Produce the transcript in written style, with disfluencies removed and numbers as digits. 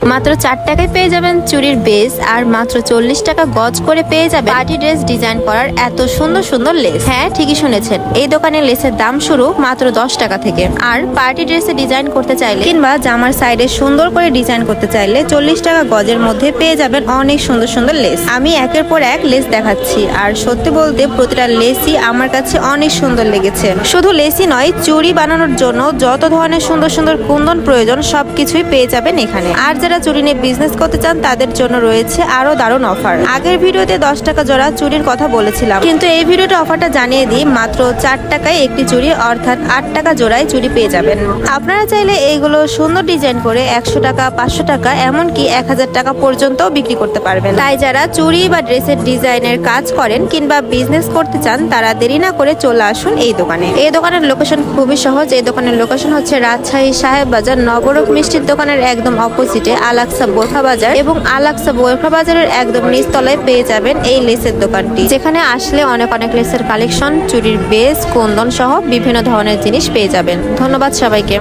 মাত্র 4 টাকায় পেয়ে যাবেন চুড়ির বেস, আর মাত্র 40 টাকা গজ করে পেয়ে যাবেন পার্টি ড্রেস ডিজাইন করার এত সুন্দর সুন্দর লেস। হ্যাঁ, ঠিকই শুনেছেন, এই দোকানের লেসের দাম শুরু মাত্র 10 টাকা থেকে। আর পার্টি ড্রেসে ডিজাইন করতে চাইলে কিংবা জামার সাইডে সুন্দর করে ডিজাইন করতে চাইলে 40 টাকা গজের মধ্যে পেয়ে যাবেন অনেক সুন্দর সুন্দর লেস। আমি একের পর এক লেস দেখাচ্ছি, আর সত্যি বলতে প্রতিটা লেসই আমার কাছে অনেক সুন্দর লেগেছে। শুধু লেসই নয়, চুড়ি বানানোর জন্য যত ধরনের সুন্দর সুন্দর কুন্দন প্রয়োজন সবকিছুই পেয়ে যাবেন এখানে। আর যারা চুড়ি নিয়ে বিজনেস করতে চান তাদের জন্য রয়েছে আরো দারুণ অফার। আগের ভিডিওতে 10 টাকা জোড়া চুড়ির কথা বলেছিলাম, কিন্তু এই ভিডিওতে অফারটা জানিয়ে দিই, মাত্র 4 টাকায় একটি চুড়ি, অর্থাৎ 8 টাকা জোড়ায় চুড়ি পেয়ে যাবেন। আপনারা চাইলে এইগুলো সুন্দর ডিজাইন করে 100 টাকা, 500 টাকা, এমনকি 1000 টাকা পর্যন্তও বিক্রি করতে পারবেন। তাই যারা চুড়ি বা ড্রেসের ডিজাইনের কাজ করেন কিংবা বিজনেস করতে চান তারা দেরি না করে চলে আসুন এই দোকানে। এই দোকানের লোকেশন খুবই সহজ। এই দোকানের লোকেশন হচ্ছে রাজশাহী সাহেব বাজার, নবরূপ মিষ্টির দোকানের একদম অপোজিটে আলাক্সা বোরখা বাজার, এবং আলাক্সা বোরখা বাজারের একদম নিচতলায় পেয়ে যাবেন এই লেসের দোকানটি, যেখানে আসলে অনেক অনেক লেসের কালেকশন, চুড়ির বেস, কুন্দন সহ বিভিন্ন ধরনের জিনিস পেয়ে যাবেন। ধন্যবাদ সবাইকে।